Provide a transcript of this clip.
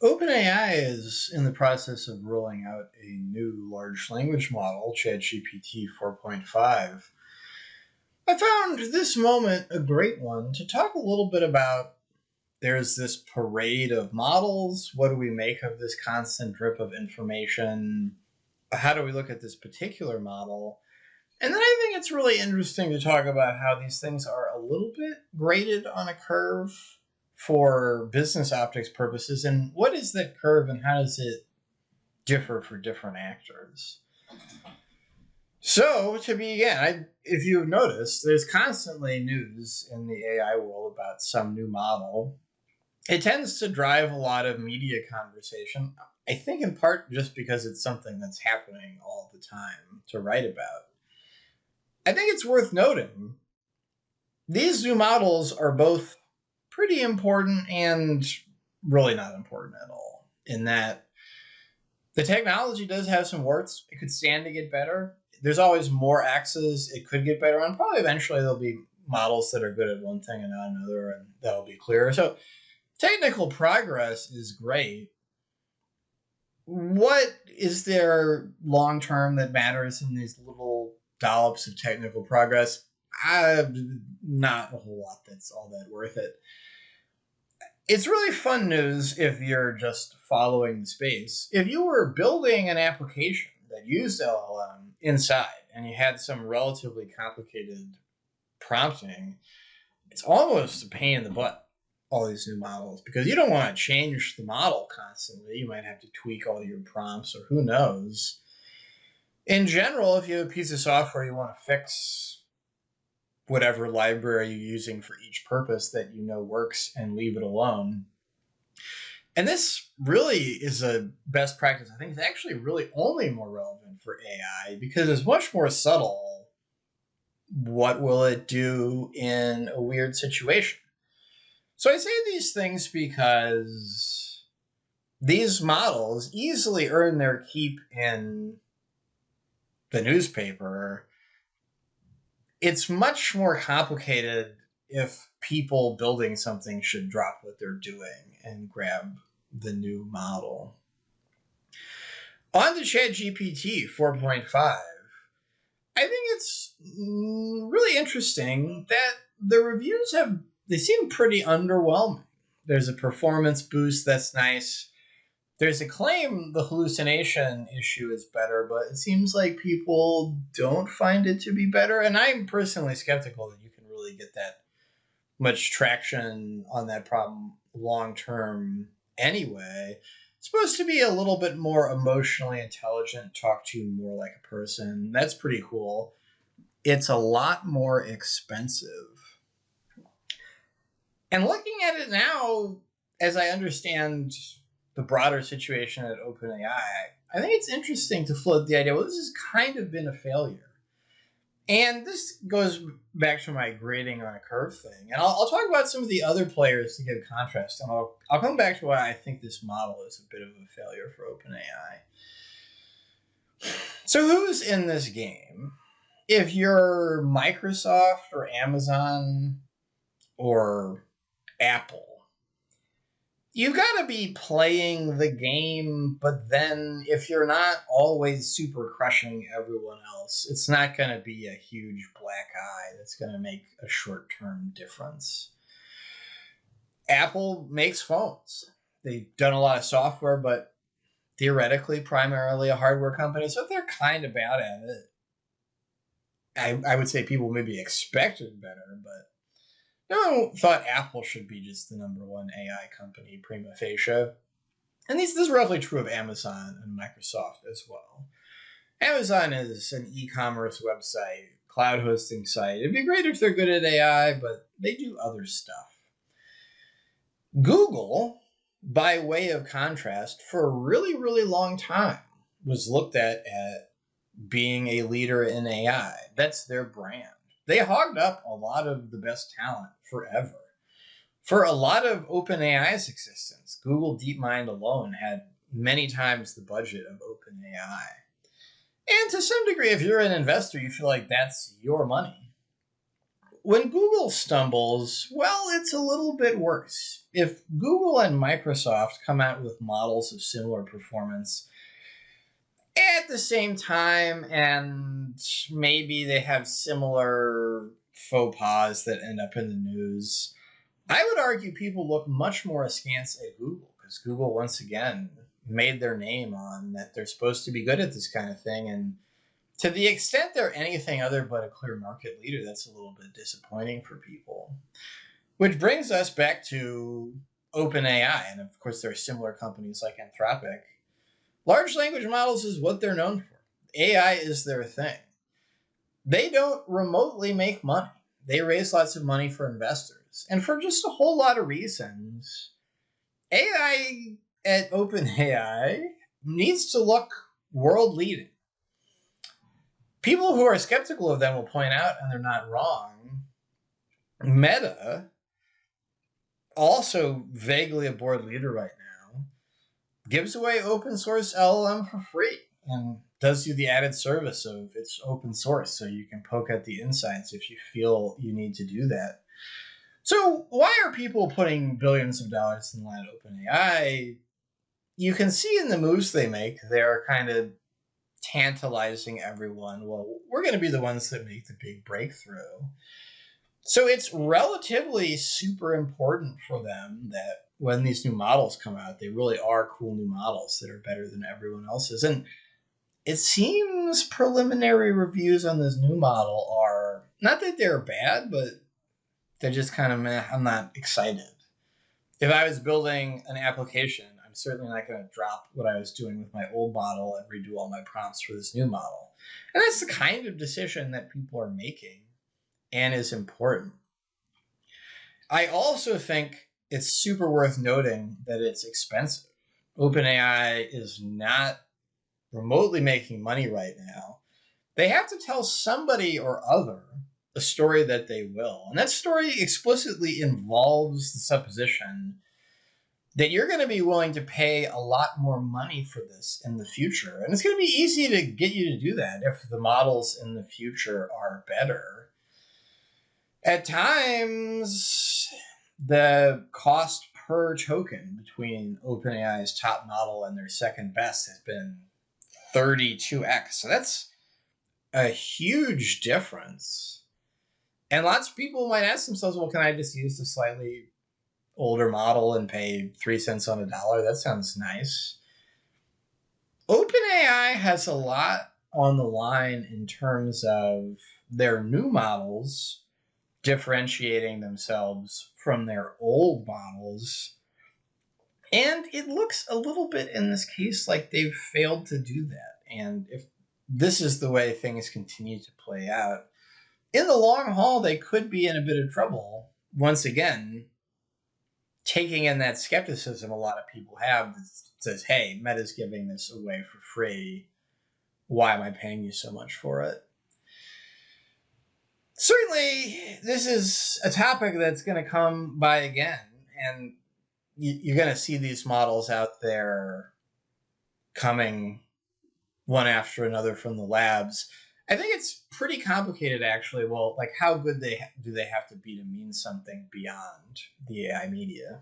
OpenAI is in the process of rolling out a new large language model, ChatGPT 4.5. I found this moment a great one to talk a little bit about. There's this parade of models. What do we make of this constant drip of information? How do we look at this particular model? And then I think it's really interesting to talk about how these things are a little bit graded on a curve for business optics purposes. And what is that curve and how does it differ for different actors? So, to begin, if you've noticed, there's constantly news in the AI world about some new model. It tends to drive a lot of media conversation, I think in part just because it's something that's happening all the time to write about. I think it's worth noting these new models are both pretty important and really not important at all, in that the technology does have some warts. It could stand to get better. There's always more axes it could get better on. Probably eventually there'll be models that are good at one thing and not another, and that'll be clearer. So technical progress is great. What is there long term that matters in these little dollops of technical progress? Not a whole lot that's all that worth it. It's really fun news if you're just following the space. If you were building an application that used LLM inside and you had some relatively complicated prompting, it's almost a pain in the butt, all these new models, because you don't want to change the model constantly. You might have to tweak all your prompts, or who knows. In general, if you have a piece of software you want to fix whatever library you're using for each purpose that you know works and leave it alone. And this really is a best practice. I think it's actually really only more relevant for AI because it's much more subtle. What will it do in a weird situation? So I say these things because these models easily earn their keep in the newspaper. It's much more complicated if people building something should drop what they're doing and grab the new model. On to ChatGPT 4.5. I think it's really interesting that the reviews they seem pretty underwhelming. There's a performance boost that's nice. There's a claim the hallucination issue is better, but it seems like people don't find it to be better. And I'm personally skeptical that you can really get that much traction on that problem long term anyway. It's supposed to be a little bit more emotionally intelligent, talk to you more like a person. That's pretty cool. It's a lot more expensive. And looking at it now, as I understand the broader situation at OpenAI, I think it's interesting to float the idea, well, this has kind of been a failure. And this goes back to my grading on a curve thing. And I'll talk about some of the other players to give contrast. And I'll come back to why I think this model is a bit of a failure for OpenAI. So who's in this game? If you're Microsoft or Amazon or Apple, you've got to be playing the game, but then if you're not always super crushing everyone else, it's not going to be a huge black eye that's going to make a short-term difference. Apple makes phones. They've done a lot of software, but theoretically primarily a hardware company, so they're kind of bad at it. I would say people maybe expected better, but no one thought Apple should be just the number one AI company prima facie. And this is roughly true of Amazon and Microsoft as well. Amazon is an e-commerce website, cloud hosting site. It'd be great if they're good at AI, but they do other stuff. Google, by way of contrast, for a really, really long time, was looked at being a leader in AI. That's their brand. They hogged up a lot of the best talent forever. For a lot of OpenAI's existence, Google DeepMind alone had many times the budget of OpenAI. And to some degree, if you're an investor, you feel like that's your money. when Google stumbles, well, it's a little bit worse. If Google and Microsoft come out with models of similar performance at the same time, and maybe they have similar faux pas that end up in the news, I would argue people look much more askance at Google because Google, once again, made their name on that they're supposed to be good at this kind of thing. And to the extent they're anything other but a clear market leader, that's a little bit disappointing for people. Which brings us back to OpenAI. And of course, there are similar companies like Anthropic. Large language models is what they're known for. AI is their thing. They don't remotely make money. They raise lots of money for investors. And for just a whole lot of reasons, AI at OpenAI needs to look world leading. People who are skeptical of them will point out, and they're not wrong, Meta, also vaguely a board leader right now, gives away open source LLM for free and does you the added service of it's open source, so you can poke at the insides if you feel you need to do that. So why are people putting billions of dollars in the line of OpenAI? You can see in the moves they make, they're kind of tantalizing everyone. Well, we're going to be the ones that make the big breakthrough. So it's relatively super important for them that when these new models come out, they really are cool new models that are better than everyone else's. And it seems preliminary reviews on this new model are not that they're bad, but they're just kind of meh. I'm not excited. If I was building an application, I'm certainly not going to drop what I was doing with my old model and redo all my prompts for this new model. And that's the kind of decision that people are making and is important. I also think it's super worth noting that it's expensive. OpenAI is not remotely making money right now. They have to tell somebody or other a story that they will. And that story explicitly involves the supposition that you're going to be willing to pay a lot more money for this in the future. And it's going to be easy to get you to do that if the models in the future are better. At times, the cost per token between OpenAI's top model and their second best has been 32x. So that's a huge difference. And lots of people might ask themselves, well, can I just use the slightly older model and pay 3 cents on a dollar? That sounds nice. OpenAI has a lot on the line in terms of their new models differentiating themselves from their old models. And it looks a little bit in this case like they've failed to do that. And if this is the way things continue to play out, in the long haul, they could be in a bit of trouble. Once again, taking in that skepticism a lot of people have that says, hey, Meta's giving this away for free. Why am I paying you so much for it? Certainly, this is a topic that's going to come by again, and you're going to see these models out there coming one after another from the labs. I think it's pretty complicated, actually. Well, like how good do they have to be to mean something beyond the AI media?